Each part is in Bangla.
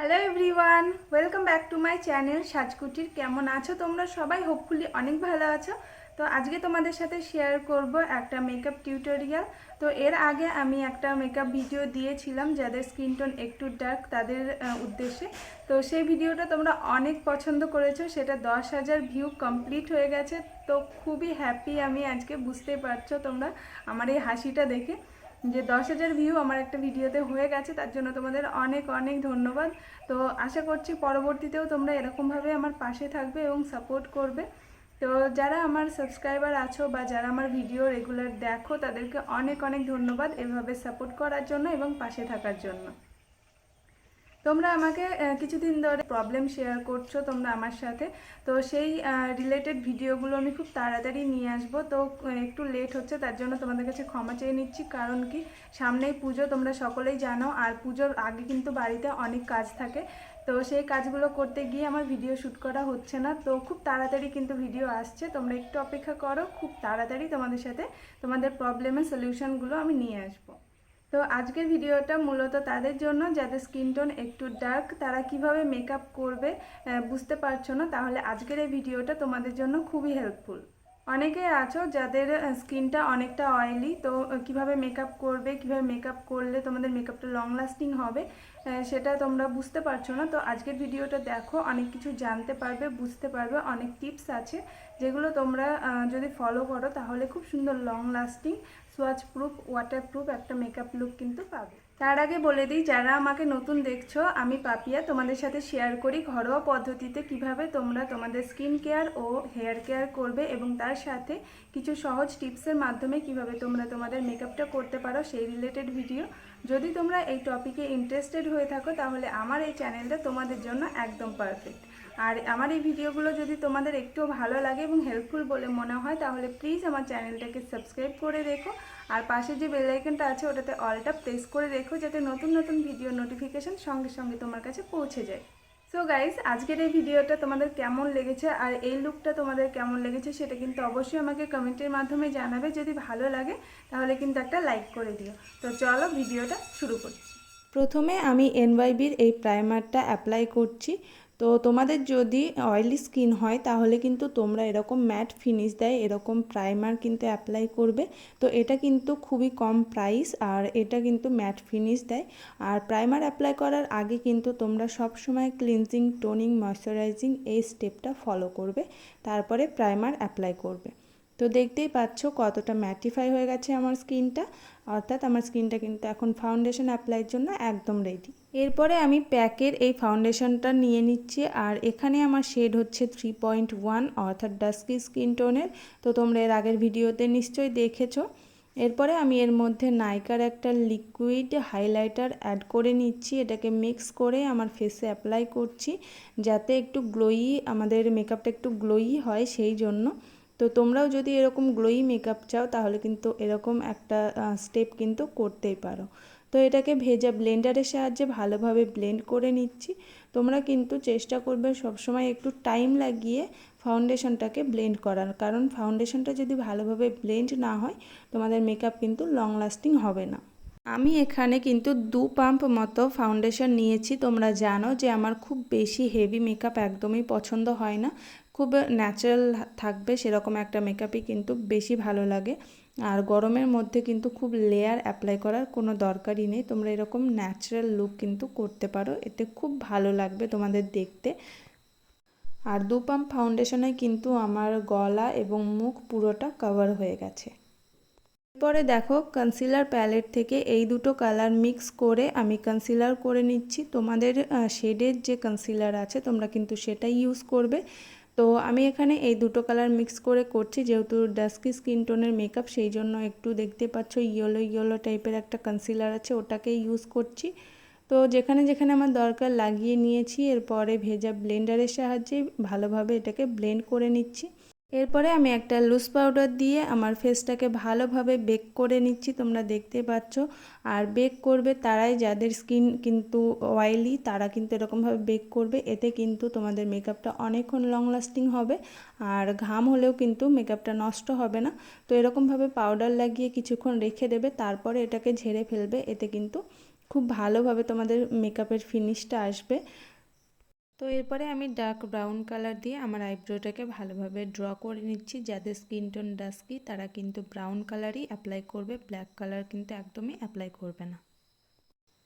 Hello everyone, welcome back to my channel Sajkutir. কেমন আছো তোমরা সবাই? হোপফুলি অনেক ভালো আছো। তো আজকে তোমাদের সাথে শেয়ার করব একটা মেকআপ টিউটোরিয়াল। তো এর আগে আমি একটা মেকআপ ভিডিও দিয়েছিলাম যাদের স্কিন টোন একটু ডার্ক তাদের উদ্দেশ্যে। তো সেই ভিডিওটা তোমরা অনেক পছন্দ করেছো, সেটা 10,000 ভিউ কমপ্লিট হয়ে গেছে। তো খুবই হ্যাপি আমি আজকে, বুঝতেই পারছো তোমরা আমার এই হাসিটা দেখে যে 10,000 ভিউ আমার একটা ভিডিওতে হয়ে গেছে। তার জন্য তোমাদের অনেক অনেক ধন্যবাদ। তো আশা করছি পরবর্তীতেও তোমরা এরকমভাবে আমার পাশে থাকবে এবং সাপোর্ট করবে। তো যারা আমার সাবস্ক্রাইবার আছো বা যারা আমার ভিডিও রেগুলার দেখো তাদেরকে অনেক অনেক ধন্যবাদ এভাবে সাপোর্ট করার জন্য এবং পাশে থাকার জন্য। তোমরা আমাকে কিছুদিন ধরে প্রবলেম শেয়ার করছো তোমরা আমার সাথে। তো সেই রিলেটেড ভিডিওগুলো আমি খুব তাড়াতাড়ি নিয়ে আসবো। তো একটু লেট হচ্ছে, তার জন্য তোমাদের কাছে ক্ষমা চেয়ে নিচ্ছি। কারণ কি, সামনেই পুজো, তোমরা সকলেই জানো। আর পুজোর আগে কিন্তু বাড়িতে অনেক কাজ থাকে। তো সেই কাজগুলো করতে গিয়ে আমার ভিডিও শ্যুট করা হচ্ছে না। তো খুব তাড়াতাড়ি কিন্তু ভিডিও আসছে, তোমরা একটু অপেক্ষা করো। খুব তাড়াতাড়ি তোমাদের সাথে তোমাদের প্রবলেমের সলিউশনগুলো আমি নিয়ে আসবো। তো আজকের ভিডিওটা মূলত তাদের জন্য যাদের স্কিন টোন একটু ডার্ক, তারা কিভাবে মেকআপ করবে বুঝতে পারছো না, তাহলে আজকের এই ভিডিওটা তোমাদের জন্য খুবই হেল্পফুল। অনেকে আছো যাদের স্কিনটা অনেকটা অয়েলি, তো কিভাবে মেকআপ করবে, কিভাবে মেকআপ করলে তোমাদের মেকআপটা লং লাস্টিং হবে সেটা তোমরা বুঝতে পারছো না। তো আজকের ভিডিওটা দেখো, অনেক কিছু জানতে পারবে, বুঝতে পারবে। অনেক টিপস আছে যেগুলো তোমরা যদি ফলো করো তাহলে খুব সুন্দর long lasting swatch proof water proof একটা মেকআপ লুক কিন্তু পাবে। তার আগে বলে দিই, যারা আমাকে নতুন দেখছো, আমি পাপিয়া তোমাদের সাথে শেয়ার করি ঘরোয়া পদ্ধতিতে কিভাবে তোমরা তোমাদের স্কিন কেয়ার ও হেয়ার কেয়ার করবে এবং তার সাথে কিছু সহজ টিপসের মাধ্যমে কিভাবে তোমরা তোমাদের মেকআপটা করতে পারো সেই রিলেটেড ভিডিও। যদি তোমরা এই টপিকে ইন্টারেস্টেড হয়ে থাকো তাহলে আমার এই চ্যানেলটা তোমাদের জন্য একদম পারফেক্ট। আর আমার এই ভিডিওগুলো যদি তোমাদের একটু ভালো লাগে এবং হেল্পফুল বলে মনে হয় তাহলে প্লিজ আমার চ্যানেলটাকে সাবস্ক্রাইব করে রেখো। আর পাশে যে বেল আইকনটা আছে ওটাতে অলটা প্রেস করে রেখো, যাতে নতুন নতুন ভিডিও নোটিফিকেশন সঙ্গে সঙ্গে তোমার কাছে পৌঁছে যায়। সো গাইস, আজকের এই ভিডিওটা তোমাদের কেমন লেগেছে আর এই লুকটা তোমাদের কেমন লেগেছে সেটা কিন্তু অবশ্যই আমাকে কমেন্টের মাধ্যমে জানাবে। যদি ভালো লাগে তাহলে কিন্তু একটা লাইক করে দিও। তো চলো ভিডিওটা শুরু করছি। প্রথমে আমি এনওয়াইবির এই প্রাইমারটা অ্যাপ্লাই করছি। তো তোমাদের যদি অয়েলি স্কিন হয় তাহলে কিন্তু তোমরা এরকম ম্যাট ফিনিশ দেয় এরকম প্রাইমার কিন্তু অ্যাপ্লাই করবে। তো এটা কিন্তু খুবই কম প্রাইস আর এটা কিন্তু ম্যাট ফিনিশ দেয়। আর প্রাইমার অ্যাপ্লাই করার আগে কিন্তু তোমরা সব সময় ক্লিনজিং, টোনিং, ময়শ্চারাইজিং এই স্টেপটা ফলো করবে, তারপরে প্রাইমার অ্যাপ্লাই করবে। তো দেখতেই পাচ্ছ কতটা ম্যাটিফাই হয়ে গেছে আমার স্কিনটা, অর্থাৎ আমার স্কিনটা কিন্তু এখন ফাউন্ডেশন অ্যাপ্লাইয়ের জন্য একদম রেডি। এরপরে আমি প্যাকের এই ফাউন্ডেশনটা নিয়ে নিচ্ছি আর এখানে আমার শেড হচ্ছে 3.1 অর্থাৎ ডাস্কি স্কিন টোনের। তো তোমরা এর আগের ভিডিওতে নিশ্চয়ই দেখেছো। এরপরে আমি এর মধ্যে নাইকার একটা লিকুইড হাইলাইটার অ্যাড করে নিচ্ছি, এটাকে মিক্স করে আমার ফেসে অ্যাপ্লাই করছি যাতে একটু গ্লোয়ি, আমাদের মেকআপটা একটু গ্লোয়ি হয় সেই জন্য। তো তোমরাও যদি এরকম গ্লোয়ি মেকআপ চাও তাহলে কিন্তু এরকম একটা স্টেপ কিন্তু করতেই পারো। তো এটাকে ভেজা ব্লেন্ডারের সাহায্যে ভালোভাবে ব্লেন্ড করে নিচ্ছি। তোমরা কিন্তু চেষ্টা করবে সবসময় একটু টাইম লাগিয়ে ফাউন্ডেশনটাকে ব্লেন্ড করার, কারণ ফাউন্ডেশনটা যদি ভালোভাবে ব্লেন্ড না হয় তোমাদের মেকআপ কিন্তু লং লাস্টিং হবে না। আমি এখানে কিন্তু 2 পাম্প মতো ফাউন্ডেশন নিয়েছি। তোমরা জানো যে আমার খুব বেশি হেভি মেকআপ একদমই পছন্দ হয় না, খুব ন্যাচারাল থাকবে সেরকম একটা মেকআপই কিন্তু বেশি ভালো লাগে। আর গরমের মধ্যে কিন্তু খুব লেয়ার অ্যাপ্লাই করার কোনো দরকারই নেই, তোমরা এরকম ন্যাচারাল লুক কিন্তু করতে পারো, এতে খুব ভালো লাগবে তোমাদের দেখতে। আর 2 পাম্প ফাউন্ডেশনে কিন্তু আমার গলা এবং মুখ পুরোটা কভার হয়ে গেছে। এরপরে দেখো কনসিলার প্যালেট থেকে এই দুটো কালার মিক্স করে আমি কনসিলার করে নিচ্ছি। তোমাদের শেডের যে কনসিলার আছে তোমরা কিন্তু সেটাই ইউজ করবে। তো আমি এখানে এই দুটো কালার মিক্স করে করছি, যেহেতু ডাস্কি স্কিন টোনের মেকআপ সেই জন্য একটু দেখতে পাচ্ছ ইয়েলো ইয়েলো টাইপের একটা কনসিলার আছে, ওটাকে ইউজ করছি। তো যেখানে যেখানে আমার দরকার লাগিয়ে নিয়েছি, এরপরে ভেজা ব্লেন্ডারের সাহায্যে ভালোভাবে এটাকে ব্লেন্ড করে নিচ্ছি। এরপরে আমি একটা লুজ পাউডার দিয়ে আমার ফেসটাকে ভালোভাবে বেক করে নিচ্ছি, তোমরা দেখতে পাচ্ছ। আর বেক করবে তারাই যাদের স্কিন কিন্তু অয়েলি, তারা কিন্তু এরকমভাবে বেক করবে, এতে কিন্তু তোমাদের মেকআপটা অনেকক্ষণ লং লাস্টিং হবে আর ঘাম হলেও কিন্তু মেকআপটা নষ্ট হবে না। তো এরকমভাবে পাউডার লাগিয়ে কিছুক্ষণ রেখে দেবে, তারপরে এটাকে ঝেড়ে ফেলবে, এতে কিন্তু খুব ভালোভাবে তোমাদের মেকআপের ফিনিশটা আসবে। তো এরপরে আমি ডার্ক ব্রাউন কালার দিয়ে আমার আইব্রোটাকে ভালোভাবে ড্র করে নিচ্ছি। যাদের স্কিন টোন ডাস্কি তারা কিন্তু ব্রাউন কালারই অ্যাপ্লাই করবে, ব্ল্যাক কালার কিন্তু একদমই অ্যাপ্লাই করবে না।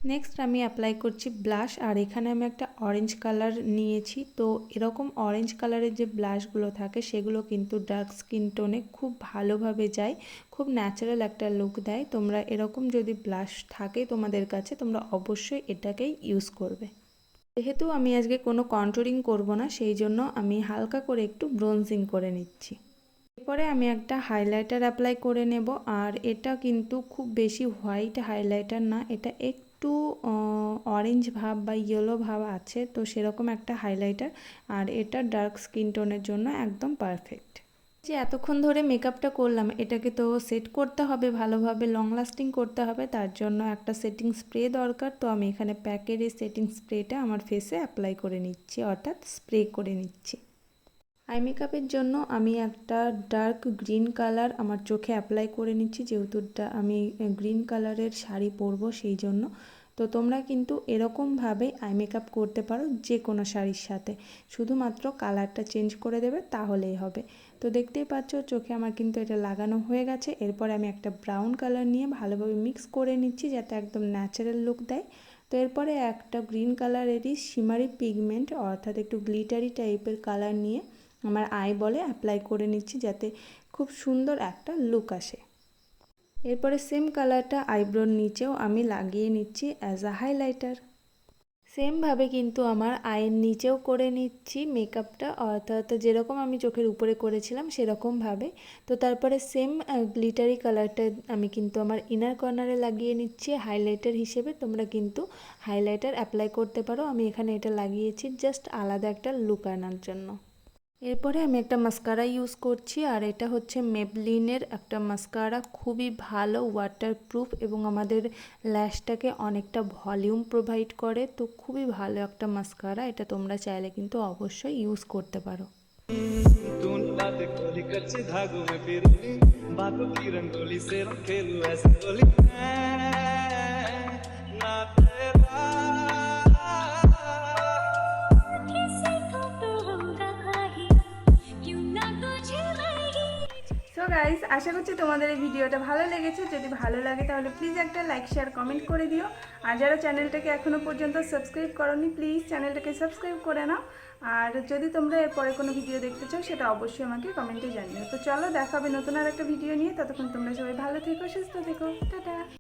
নেক্সট আমি অ্যাপ্লাই করছি ব্লাশ, আর এখানে আমি একটা অরেঞ্জ কালার নিয়েছি। তো এরকম অরেঞ্জ কালারের যে ব্লাশগুলো থাকে সেগুলো কিন্তু ডার্ক স্কিন টোনে খুব ভালোভাবে যায়, খুব ন্যাচারাল একটা লুক দেয়। তোমরা এরকম যদি ব্লাশ থাকে তোমাদের কাছে, তোমরা অবশ্যই এটাকেই ইউজ করবে। যেহেতু আমি আজকে কোনো কন্ট্যুরিং করব না, সেই জন্য আমি হালকা করে একটু ব্রোনজিং করে নিচ্ছি। এরপরে আমি একটা হাইলাইটার অ্যাপ্লাই করে নেব, আর এটা কিন্তু খুব বেশি হোয়াইট হাইলাইটার না, এটা একটু অরেঞ্জ ভাব বা ইয়েলো ভাব আছে, তো সেরকম একটা হাইলাইটার, আর এটা ডার্ক স্কিন টোনের জন্য একদম পারফেক্ট। যে এতক্ষণ ধরে মেকআপটা করলাম, এটাকে তো সেট করতে হবে ভালোভাবে, লং লাস্টিং করতে হবে, তার জন্য একটা সেটিং স্প্রে দরকার। তো আমি এখানে প্যাকের এই সেটিং স্প্রেটা আমার ফেসে অ্যাপ্লাই করে নিচ্ছি, অর্থাৎ স্প্রে করে নিচ্ছি। আই মেকআপের জন্য আমি একটা ডার্ক গ্রিন কালার আমার চোখে অ্যাপ্লাই করে নিচ্ছি, যেহেতু আমি গ্রিন কালারের শাড়ি পরবো সেই জন্য। তো তোমরা কিন্তু এরকমভাবে আই মেকআপ করতে পারো যে কোনো শাড়ির সাথে, শুধুমাত্র কালারটা চেঞ্জ করে দেবে তাহলেই হবে। তো দেখতেই পাচ্ছ চোখে আমার কিন্তু এটা লাগানো হয়ে গেছে। এরপর আমি একটা ব্রাউন কালার নিয়ে ভালোভাবে মিক্স করে নিচ্ছি যাতে একদম ন্যাচারাল লুক দেয়। তো এরপরে একটা গ্রিন কালারেরই শিমারি পিগমেন্ট, অর্থাৎ একটু গ্লিটারি টাইপের কালার নিয়ে আমার আই বলে অ্যাপ্লাই করে নিচ্ছি যাতে খুব সুন্দর একটা লুক আসে। এরপরে সেম কালারটা আইব্রোর নিচেও আমি লাগিয়ে নিচ্ছি অ্যাজ আ হাইলাইটার। সেমভাবে কিন্তু আমার আইয়ের নিচেও করে নিচ্ছি মেকআপটা, অর্থাৎ যেরকম আমি চোখের উপরে করেছিলাম সেরকমভাবে। তো তারপরে সেম গ্লিটারি কালারটা আমি কিন্তু আমার ইনার কর্নারে লাগিয়ে নিচ্ছি হাইলাইটার হিসেবে। তোমরা কিন্তু হাইলাইটার অ্যাপ্লাই করতে পারো, আমি এখানে এটা লাগিয়েছি জাস্ট আলাদা একটা লুক আনার জন্য। এরপরে আমি একটা মাস্কারা ইউজ করছি, আর এটা হচ্ছে মেবলিনের একটা মাস্কারা, খুবই ভালো ওয়াটারপ্রুফ এবং আমাদের ল্যাশটাকে অনেকটা ভলিউম প্রোভাইড করে। তো খুবই ভালো একটা মাস্কারা, এটা তোমরা চাইলে কিন্তু অবশ্যই ইউজ করতে পারো। সো গাইস, আশা করছি তোমাদের এই ভিডিওটা ভালো লেগেছে। যদি ভালো লাগে তাহলে প্লিজ একটা লাইক শেয়ার কমেন্ট করে দিও, আর যারা চ্যানেলটাকে এখনও পর্যন্ত সাবস্ক্রাইব করোনি প্লিজ চ্যানেলটাকে সাবস্ক্রাইব করে নাও। আর যদি তোমরা এরপরে কোনো ভিডিও দেখতে চাও সেটা অবশ্যই আমাকে কমেন্টে জানিও। তো চলো, দেখা হবে নতুন আর একটা ভিডিও নিয়ে। ততক্ষণ তোমরা সবাই ভালো থেকো, সুস্থ থেকো, টাটা।